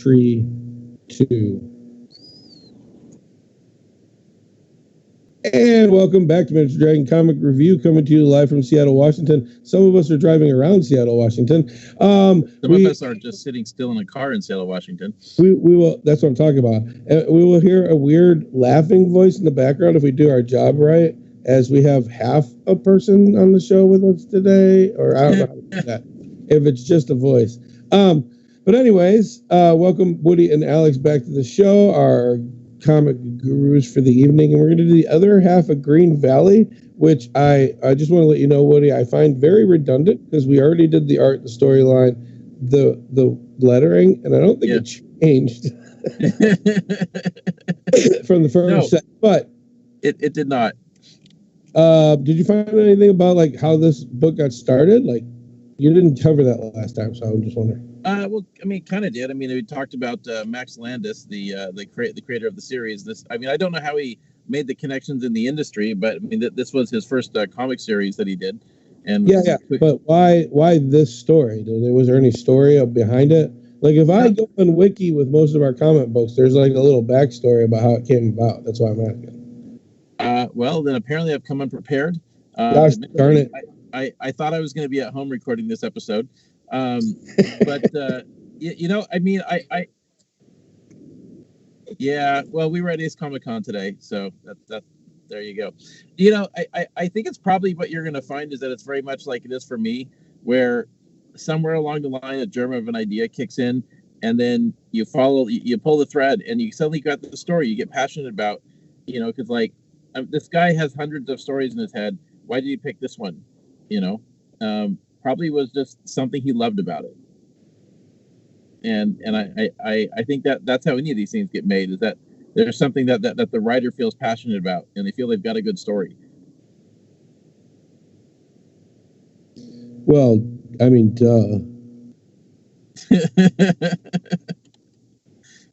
Tree 2. And welcome back to Miniature Dragon Comic Review, coming to you live from Seattle, Washington. Some of us are driving around Seattle, Washington. Some of us are just sitting still in a car in Seattle, Washington. We will. That's what I'm talking about. We will hear a weird laughing voice in the background if we do our job right, as we have half a person on the show with us today, or I don't know how to do that. If it's just a voice. But anyways, welcome Woody and Alex back to the show, our comic gurus for the evening, and we're going to do the other half of Green Valley, which I just want to let you know, Woody, I find very redundant because we already did the art, the storyline, the lettering, and I don't think it changed from the first set, but it did not. Did you find anything about like how this book got started? Like, you didn't cover that last time, so I'm just wondering. Well, I mean, kind of did. I mean, we talked about Max Landis, the creator of the series. I mean, I don't know how he made the connections in the industry, but I mean, this was his first comic series that he did. And but why this story? Was there any story behind it? Like, if I go on Wiki with most of our comic books, there's like a little backstory about how it came about. That's why I'm asking. Well, then apparently I've come unprepared. Gosh darn it! I thought I was going to be at home recording this episode. But you know, I mean, well, we were at Ace Comic Con today, so that there you go. You know, I think it's probably what you're going to find is that it's very much like it is for me, where somewhere along the line a germ of an idea kicks in, and then you pull the thread, and you suddenly got the story you get passionate about. You know, because like this guy has hundreds of stories in his head. Why did he pick this one? You know. Probably was just something he loved about it, and I think that's how any of these things get made, is that there's something that the writer feels passionate about, and they feel they've got a good story. Well, I mean, duh.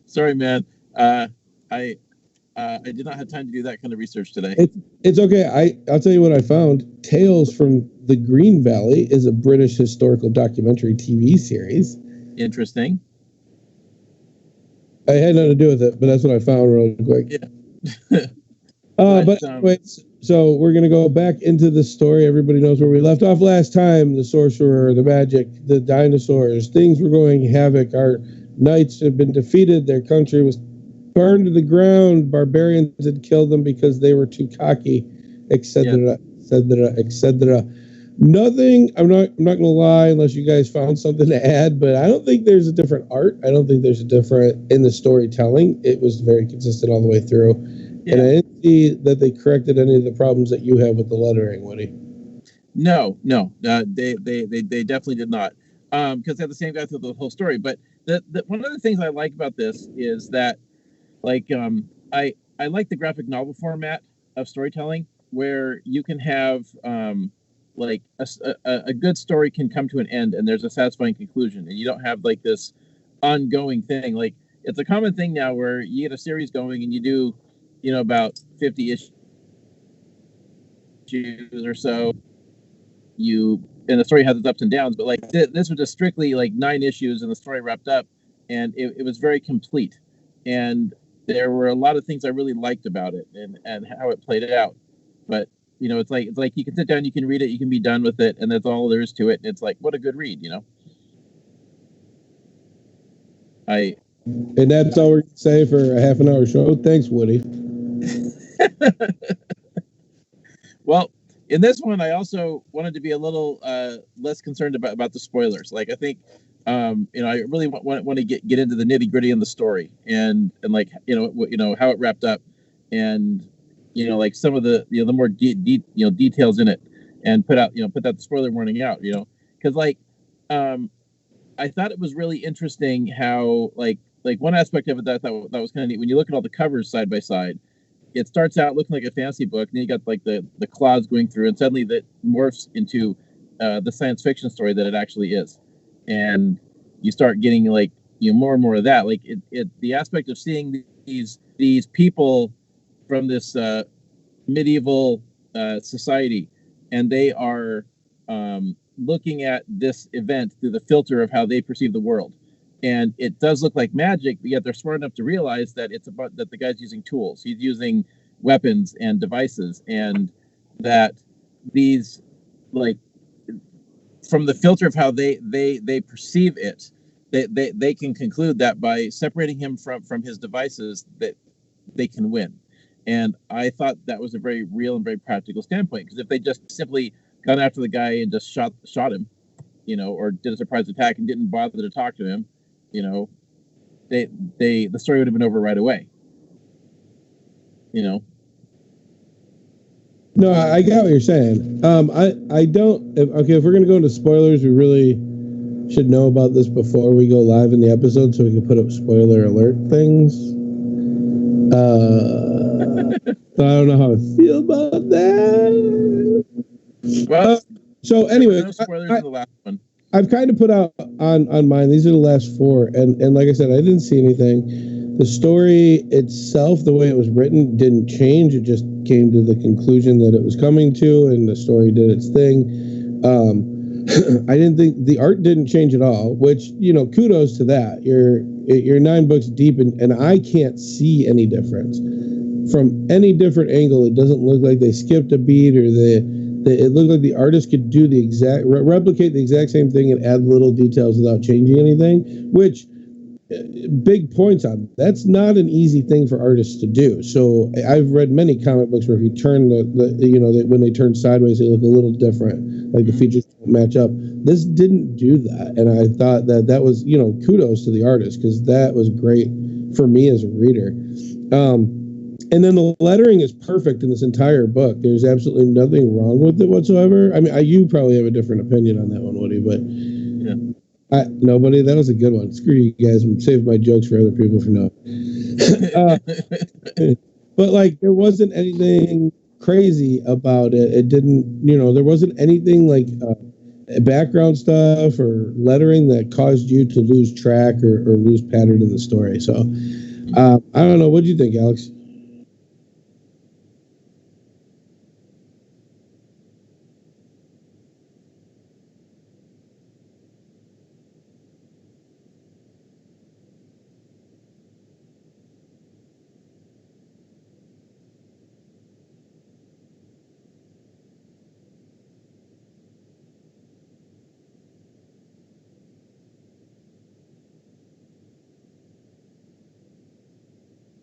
Sorry, man. I did not have time to do that kind of research today. It's okay. I'll tell you what I found. Tales from the Green Valley is a British historical documentary TV series. Interesting. I had nothing to do with it, but that's what I found real quick. Yeah. But anyways, so we're going to go back into the story. Everybody knows where we left off last time. The sorcerer, the magic, the dinosaurs, things were going havoc. Our knights have been defeated. Their country was burned to the ground. Barbarians had killed them because they were too cocky, etc., etc., etc. Nothing. I'm not going to lie, unless you guys found something to add. But I don't think there's a different art. I don't think there's a different in the storytelling. It was very consistent all the way through, and I didn't see that they corrected any of the problems that you have with the lettering, Woody. No, they definitely did not, because they have the same guy through the whole story. But one of the things I like about this is that, like, I like the graphic novel format of storytelling, where you can have like a good story can come to an end and there's a satisfying conclusion, and you don't have like this ongoing thing. Like, it's a common thing now where you get a series going and you do, you know, about 50 issues or so. And the story has its ups and downs, but like this was just strictly like 9 issues and the story wrapped up, and it was very complete. And there were a lot of things I really liked about it and how it played out. But you know, it's like you can sit down, you can read it, you can be done with it, and that's all there is to it. And it's like, what a good read, you know. And that's all we're going to say for a half an hour show. Thanks, Woody. Well, in this one, I also wanted to be a little less concerned about the spoilers. Like, I think, you know, I really want to get into the nitty gritty in the story and like, you know how it wrapped up, and you know, like some of the the more details in it, and put out the spoiler warning out, you know, because like, I thought it was really interesting how like one aspect of it that I thought that was kind of neat, when you look at all the covers side by side. It starts out looking like a fantasy book, and then you got like the claws going through, and suddenly that morphs into the science fiction story that it actually is, and you start getting like, you know, more and more of that. Like the aspect of seeing these people from this medieval society, and they are looking at this event through the filter of how they perceive the world, and it does look like magic, but yet they're smart enough to realize that it's about that the guy's using tools. He's using weapons and devices, and that these, like, from the filter of how they perceive it, they can conclude that by separating him from his devices, that they can win. And I thought that was a very real and very practical standpoint, because if they just simply gone after the guy and just shot him, or did a surprise attack and didn't bother to talk to him, you know, the story would have been over right away. No, I got what you're saying. I don't. If we're gonna go into spoilers, we really should know about this before we go live in the episode, so we can put up spoiler alert things. I don't know how I feel about that. Well, so anyway, no spoilers in the last one. I've kind of put out on mine. These are the last four, and like I said, I didn't see anything. The story itself, the way it was written, didn't change. It just came to the conclusion that it was coming to, and the story did its thing. I didn't think the art didn't change at all, which, kudos to that. You're 9 books deep, and I can't see any difference from any different angle. It doesn't look like they skipped a beat, or it looked like the artist could do the replicate the exact same thing and add little details without changing anything, which big points on. That's not an easy thing for artists to do. So I've read many comic books where if you turn when they turn sideways, they look a little different, like the features don't match up. This didn't do that, and I thought that was, kudos to the artist, because that was great for me as a reader. And then the lettering is perfect in this entire book. There's absolutely nothing wrong with it whatsoever. I mean, you probably have a different opinion on that one, Woody, but yeah. Nobody. That was a good one. Screw you guys. I'm saving my jokes for other people for now. But like, there wasn't anything crazy about it. It didn't, there wasn't anything like background stuff or lettering that caused you to lose track or lose pattern in the story. So I don't know. What do you think, Alex?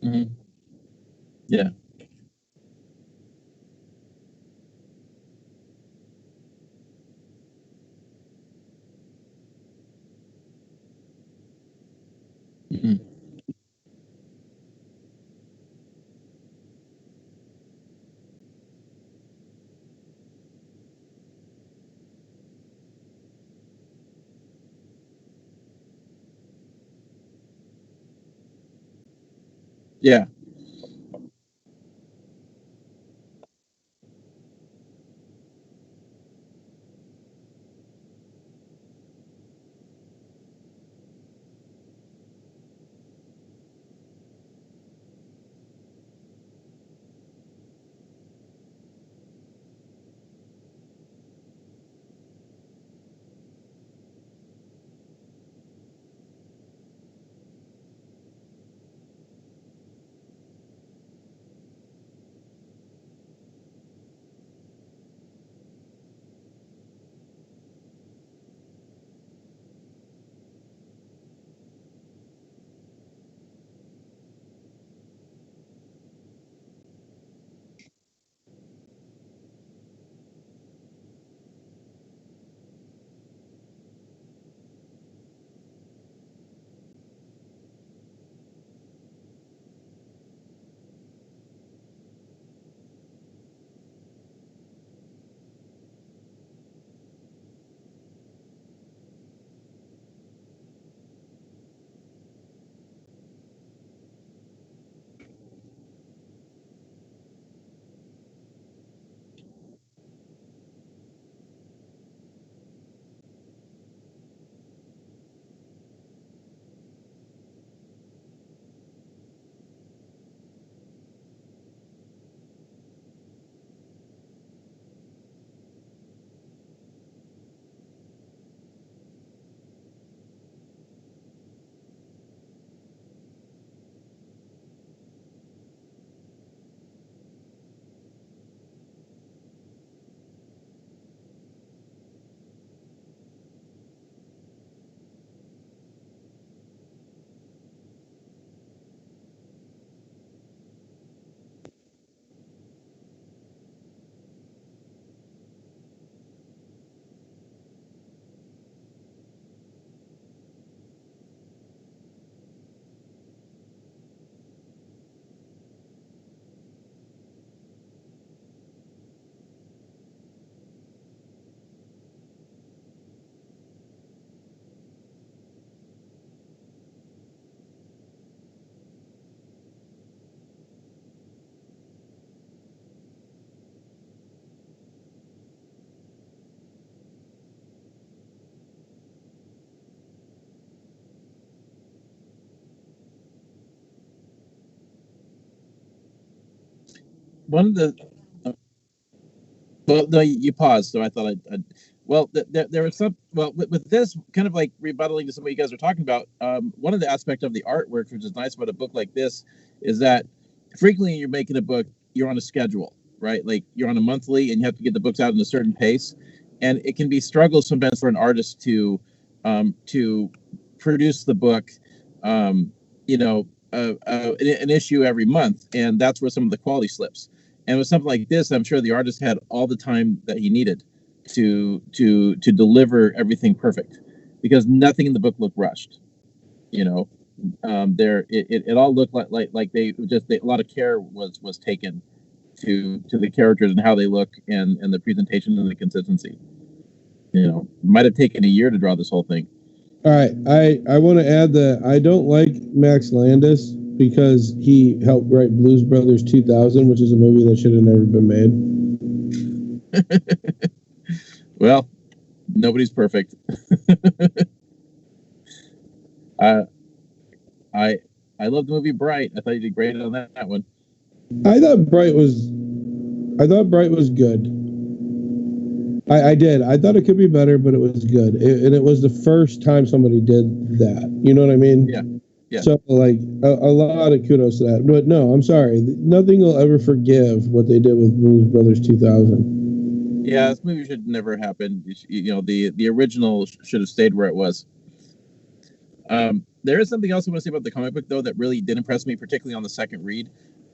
Mm-hmm. Yeah. Mm-hmm. Yeah. one of the well, no, you paused, so I thought I'd well, there was some. Well, with this kind of like rebuttaling to some of what you guys are talking about. One of the aspects of the artwork, which is nice about a book like this, is that frequently you're making a book, you're on a schedule, right? Like you're on a monthly, and you have to get the books out in a certain pace, and it can be struggle sometimes for an artist to produce the book, you know, an issue every month, and that's where some of the quality slips. And with something like this, I'm sure the artist had all the time that he needed to deliver everything perfect, because nothing in the book looked rushed. You know, it all looked like a lot of care was taken to the characters and how they look, and the presentation and the consistency. You know, might have taken a year to draw this whole thing. All right, I want to add that I don't like Max Landis because he helped write Blues Brothers 2000, which is a movie that should have never been made. Well, nobody's perfect. I love the movie Bright. I thought you did great on that one. I thought Bright was good. I did. I thought it could be better, but it was good. And it was the first time somebody did that. You know what I mean? Yeah. Yeah. So, like, a lot of kudos to that. But no, I'm sorry. Nothing will ever forgive what they did with Blues Brothers 2000. Yeah, this movie should never happen. You know, the original should have stayed where it was. There is something else I want to say about the comic book, though, that really did impress me, particularly on the second read.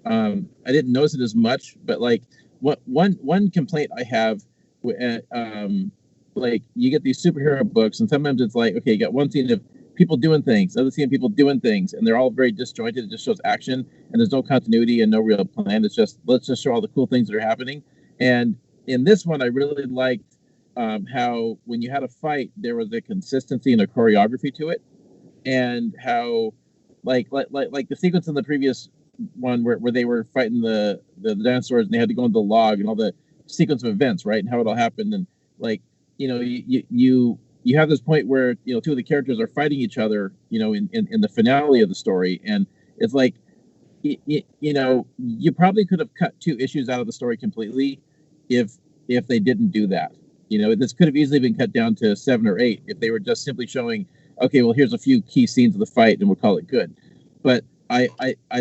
I didn't notice it as much, but like one complaint I have, like you get these superhero books, and sometimes it's like, okay, you got one scene of people doing things, another scene of people doing things, and they're all very disjointed. It just shows action, and there's no continuity and no real plan. It's just, let's just show all the cool things that are happening. And in this one, I really liked how when you had a fight, there was a consistency and a choreography to it, and how like the sequence in the previous one where they were fighting the dinosaurs, and they had to go into the log, and all the sequence of events, right, and how it all happened. And like, you know, you have this point where, you know, two of the characters are fighting each other, you know, in the finale of the story, and it's like, you know, you probably could have cut two issues out of the story completely if they didn't do that. You know, this could have easily been cut down to 7 or 8 if they were just simply showing, okay, well, here's a few key scenes of the fight, and we'll call it good. But I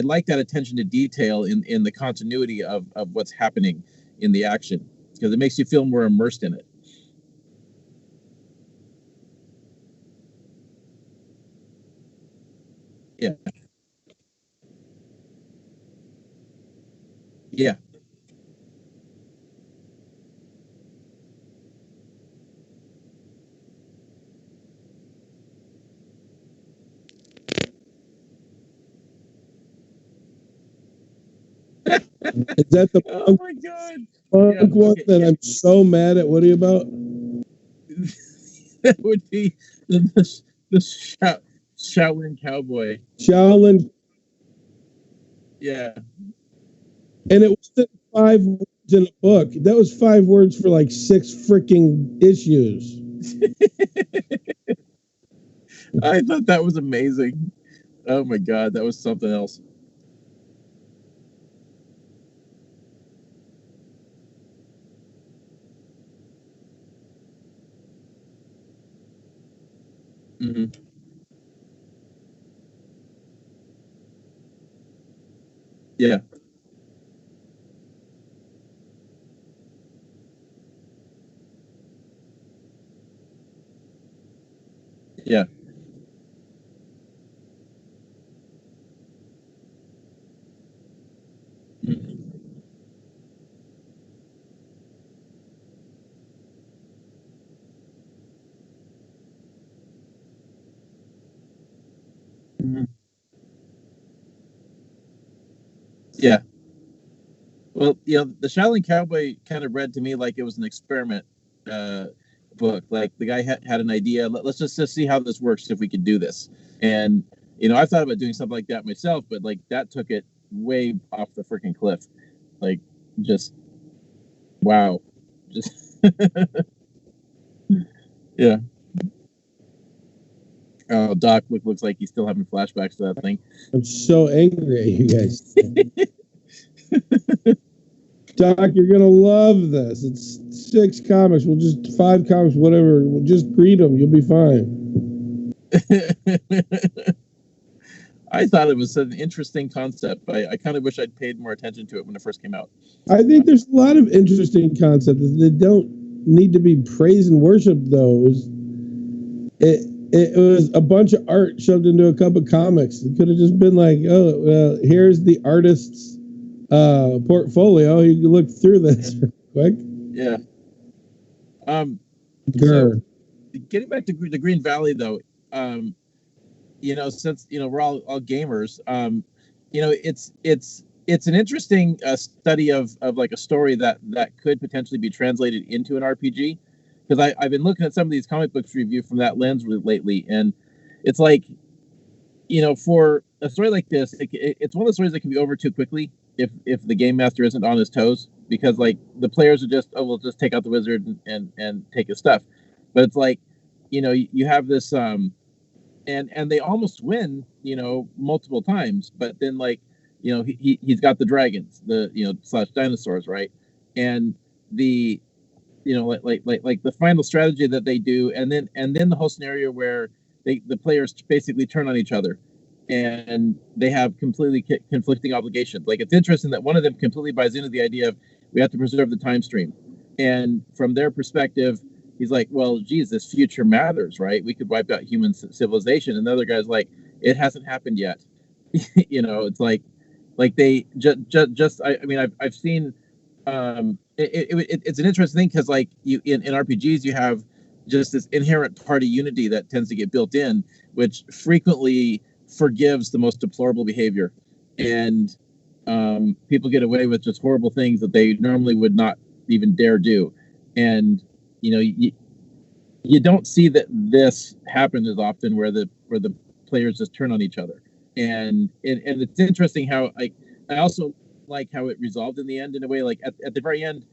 like that attention to detail in the continuity of what's happening in the action, because it makes you feel more immersed in it. Yeah. Yeah. Is that the Oh my god. punk one that I'm so mad at Woody about? That would be the Shaolin Cowboy. Shaolin. Yeah. And it was 5 words in a book. That was 5 words for like 6 freaking issues. I thought that was amazing. Oh my god, that was something else. Mm-hmm. Yeah. Yeah. Mm-hmm. Mm-hmm. Yeah. Well, you know, the Shaolin Cowboy kind of read to me like it was an experiment uh, book. Like the guy had an idea. Let's just see how this works, if we could do this. And you know, I thought about doing something like that myself, but like that took it way off the freaking cliff. Like, just wow. Just yeah. Oh, Doc looks like he's still having flashbacks to that thing. I'm so angry at you guys. Doc, you're gonna love this. It's 6 comics. 5 comics, whatever. We'll just read them. You'll be fine. I thought it was an interesting concept. I kind of wish I'd paid more attention to it when it first came out. I think there's a lot of interesting concepts that don't need to be praised and worshipped. Those it was a bunch of art shoved into a cup of comics. It could have just been like, oh, well, here's the artist's portfolio. You can look through this real quick. Yeah. So getting back to the Green Valley, though, since we're all gamers, it's an interesting study of like a story that could potentially be translated into an RPG, because I've been looking at some of these comic books review from that lens lately, and it's like, for a story like this, it's one of the stories that can be over too quickly if the game master isn't on his toes, because like the players are just, we'll just take out the wizard and take his stuff, but it's like, you have this and they almost win, multiple times, but then like, he's got the dragons, the slash dinosaurs, right? And the like the final strategy that they do, and then the whole scenario where the players basically turn on each other and they have completely conflicting obligations. Like, it's interesting that one of them completely buys into the idea of we have to preserve the time stream, and from their perspective, he's like, well, geez, this future matters, right? We could wipe out human civilization. And the other guy's like, it hasn't happened yet. It's like they just I mean, I've seen it's an interesting thing, because like you in RPGs you have just this inherent party unity that tends to get built in, which frequently forgives the most deplorable behavior, and people get away with just horrible things that they normally would not even dare do. And you don't see that this happen as often, where the players just turn on each other, and it's interesting how I also like how it resolved in the end, in a way. Like at the very end,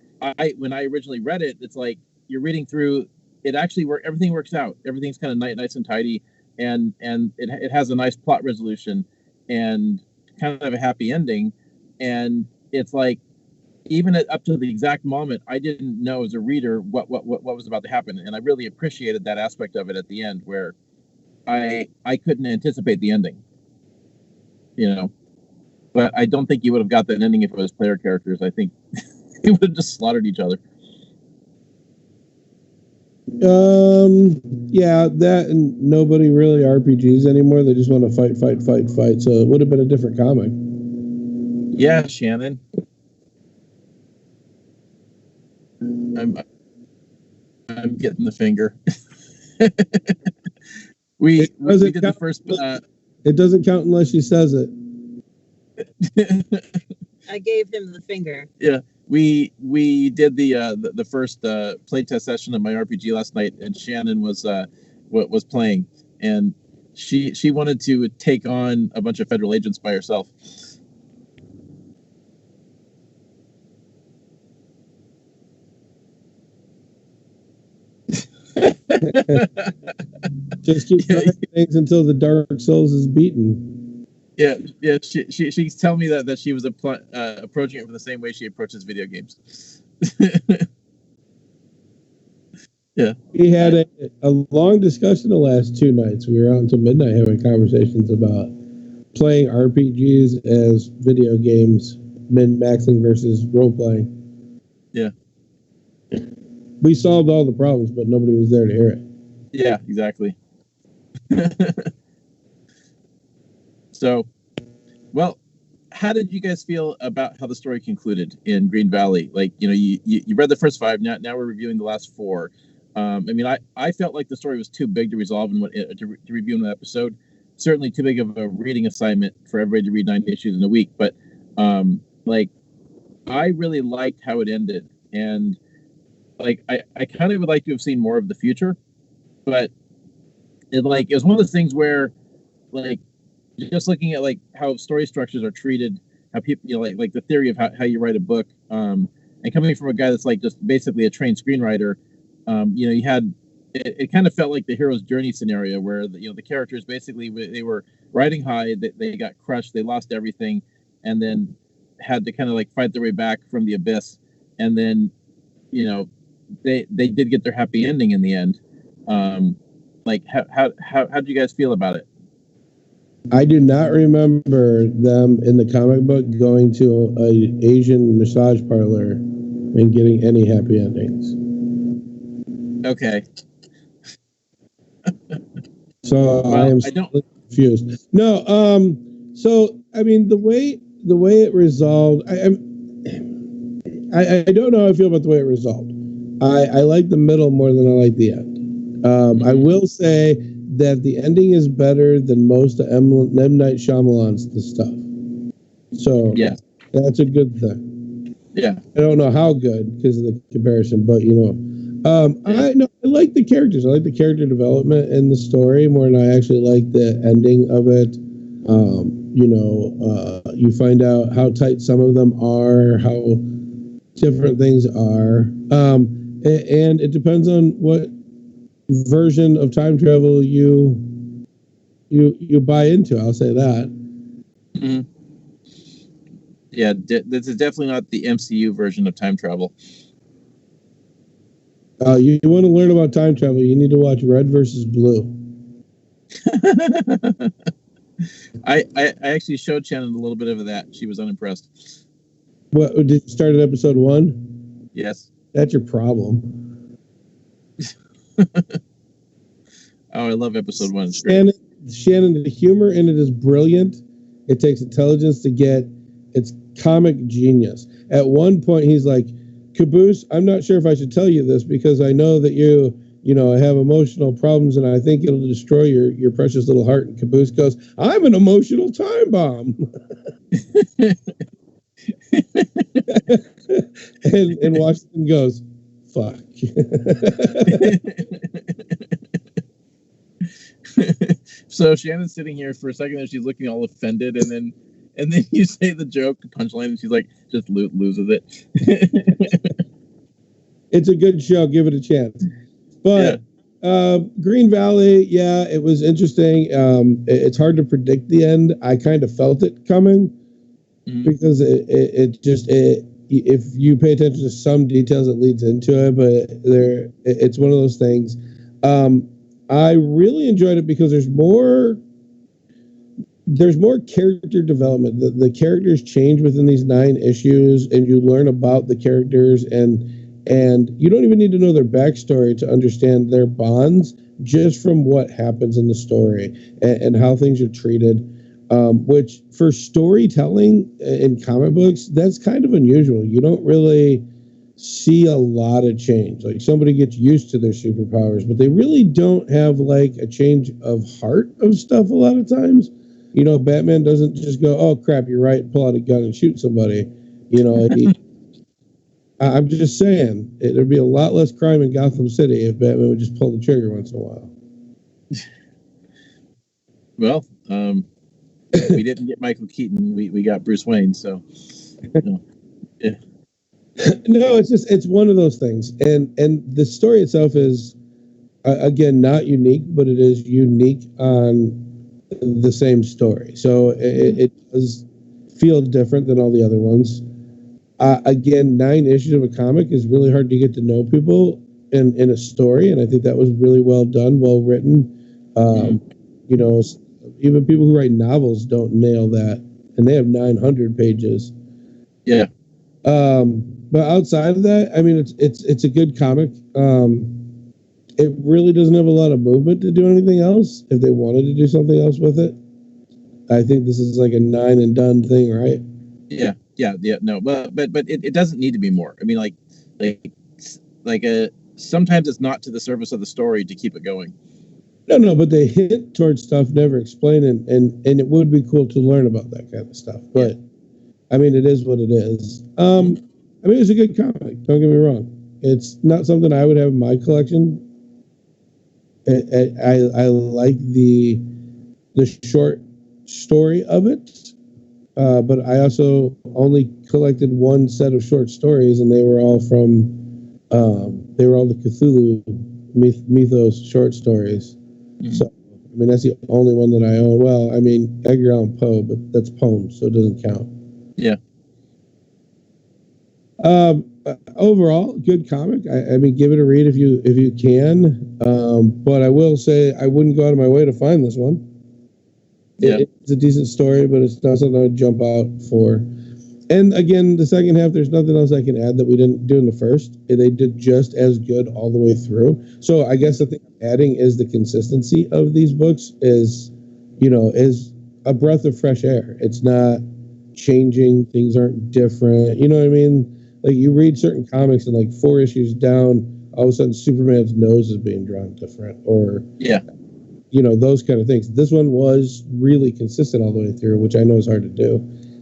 when I originally read it, it's like you're reading through it, actually everything works out, everything's kind of nice and tidy, and it has a nice plot resolution and kind of a happy ending. And it's like, even up to the exact moment, I didn't know as a reader what was about to happen, and I really appreciated that aspect of it at the end, where I couldn't anticipate the ending, But I don't think you would have got that ending if it was player characters. I think they would have just slaughtered each other. Yeah, that, and nobody really RPGs anymore. They just want to fight. So it would have been a different comic. Yeah, Shannon. I'm getting the finger. we did the first. It doesn't count unless she says it. I gave him the finger. Yeah, we did the first playtest session of my RPG last night, and Shannon was playing, and she wanted to take on a bunch of federal agents by herself. Just keep trying things until the Dark Souls is beaten. Yeah. She's telling me that she was approaching it from the same way she approaches video games. Yeah. We had a long discussion the last 2 nights. We were out until midnight having conversations about playing RPGs as video games, min-maxing versus role-playing. Yeah. We solved all the problems, but nobody was there to hear it. Yeah, exactly. So, well, how did you guys feel about how the story concluded in Green Valley? Like, you read the first 5. Now we're reviewing the last 4. I mean, I felt like the story was too big to resolve to review in an episode. Certainly too big of a reading assignment for everybody to read 9 issues in a week. But like, I really liked how it ended, and like I kind of would like to have seen more of the future, but it was one of those things where, like, just looking at like how story structures are treated, how people, like the theory of how you write a book, and coming from a guy that's like just basically a trained screenwriter, you had it kind of felt like the hero's journey scenario, where the characters basically, they were riding high, they got crushed, they lost everything, and then had to kind of like fight their way back from the abyss. and then they did get their happy ending in the end. Like how did you guys feel about it? I do not remember them in the comic book going to an Asian massage parlor and getting any happy endings. Okay. So Well, I don't confused. No, so I mean the way it resolved, I don't know how I feel about the way it resolved. I like the middle more than I like the end. I will say that the ending is better than most of M. Night Shyamalan's the stuff. So yeah, that's a good thing. Yeah. I don't know how good because of the comparison, but I like the characters. I like the character development in the story more than I actually like the ending of it. You find out how tight some of them are, how different things are, and it depends on what version of time travel you buy into. I'll say that. Mm-hmm. Yeah, this is definitely not the MCU version of time travel. You want to learn about time travel, you need to watch Red versus Blue. I actually showed Shannon a little bit of that. She was unimpressed. What, did you start at episode 1? Yes. That's your problem. Oh, I love episode 1. It's great. Shannon, the humor in it is brilliant. It takes intelligence to get. It's comic genius. At one point, he's like, "Caboose, I'm not sure if I should tell you this because I know that you have emotional problems, and I think it'll destroy your precious little heart." And Caboose goes, "I'm an emotional time bomb." and Washington goes, "Fuck." So Shannon's sitting here for a second and she's looking all offended, and then you say the joke punchline and she's like just loses it. It's a good show, give it a chance. But Green Valley, yeah, it was interesting. It's hard to predict the end. I kind of felt it coming because if you pay attention to some details, it leads into it. But it's one of those things. I really enjoyed it because there's more character development. The characters change within these 9 issues, and you learn about the characters, and you don't even need to know their backstory to understand their bonds just from what happens in the story and how things are treated. Which for storytelling in comic books, that's kind of unusual. You don't really see a lot of change. Like somebody gets used to their superpowers, but they really don't have like a change of heart of stuff a lot of times. Batman doesn't just go, "Oh crap, you're right," pull out a gun and shoot somebody. I'm just saying, there'd be a lot less crime in Gotham City if Batman would just pull the trigger once in a while. Well, we didn't get Michael Keaton. We got Bruce Wayne, so yeah. No, it's one of those things, and the story itself is again not unique, but it is unique on the same story, so it does feel different than all the other ones. Again, 9 issues of a comic is really hard to get to know people in a story, and I think that was really well done, well written. Even people who write novels don't nail that, and they have 900 pages. Yeah. But outside of that, I mean, it's a good comic. It really doesn't have a lot of movement to do anything else. If they wanted to do something else with it, I think this is like a 9 and done thing, right? Yeah. No, but it doesn't need to be more. I mean, sometimes it's not to the service of the story to keep it going. No, but they hint towards stuff, never explain it, and it would be cool to learn about that kind of stuff. But I mean, it is what it is. I mean, it's a good comic. Don't get me wrong. It's not something I would have in my collection. I like the short story of it, but I also only collected one set of short stories, and they were all the Cthulhu mythos short stories. So, I mean, that's the only one that I own. Well, I mean, Edgar Allan Poe, but that's poems, so it doesn't count. Yeah. overall, good comic. I mean, give it a read if you can. But I will say I wouldn't go out of my way to find this one. Yeah. It's a decent story, but it's not something I'd jump out for. And again, the second half, there's nothing else I can add that we didn't do in the first. They did just as good all the way through. So I guess the thing I'm adding is the consistency of these books is a breath of fresh air. It's not changing. Things aren't different. You know what I mean? Like you read certain comics and like 4 issues down, all of a sudden Superman's nose is being drawn different, or those kind of things. This one was really consistent all the way through, which I know is hard to do.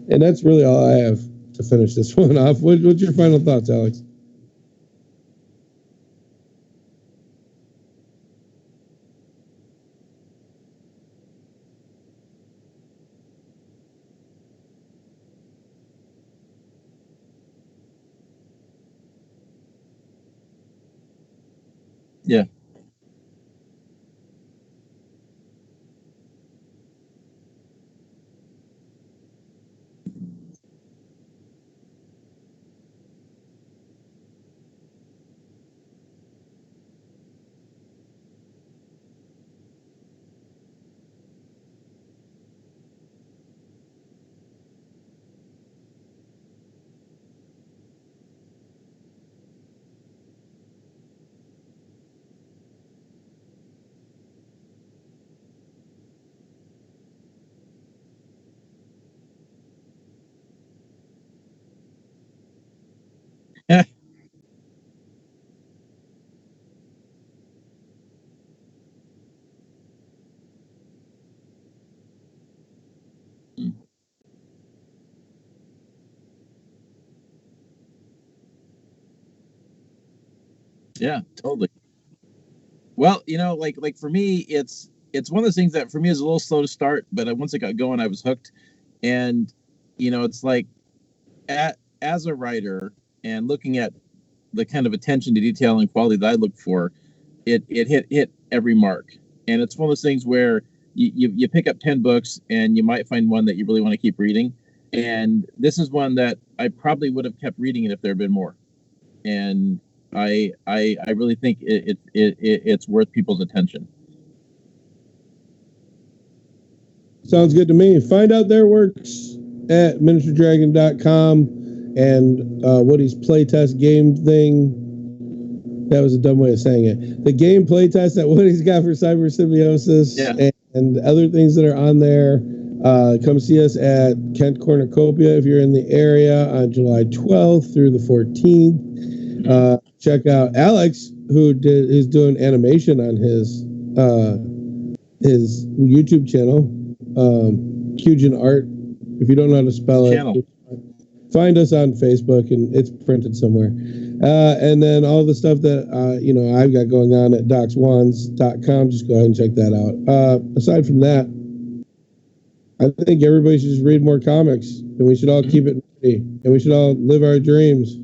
And that's really all I have to finish this one off. What's your final thoughts, Alex? Yeah. Yeah, totally. Well, like for me, it's one of those things that for me is a little slow to start, but once it got going, I was hooked. And it's like as a writer and looking at the kind of attention to detail and quality that I look for, it hit every mark. And it's one of those things where you pick up 10 books and you might find one that you really want to keep reading. And this is one that I probably would have kept reading it if there had been more. And I really think it's worth people's attention. Sounds good to me. Find out their works at miniaturedragon.com and Woody's playtest game thing. That was a dumb way of saying it. The game playtest that Woody's got for Cyber Symbiosis and other things that are on there. Come see us at Kent Cornucopia if you're in the area on July 12th through the 14th. Check out Alex, who is doing animation on his YouTube channel, Cujin Art. If you don't know how to spell it, find us on Facebook, and it's printed somewhere. And then all the stuff that I've got going on at docswands.com. Just go ahead and check that out. Aside from that, I think everybody should just read more comics, and we should all keep it nerdy, and we should all live our dreams.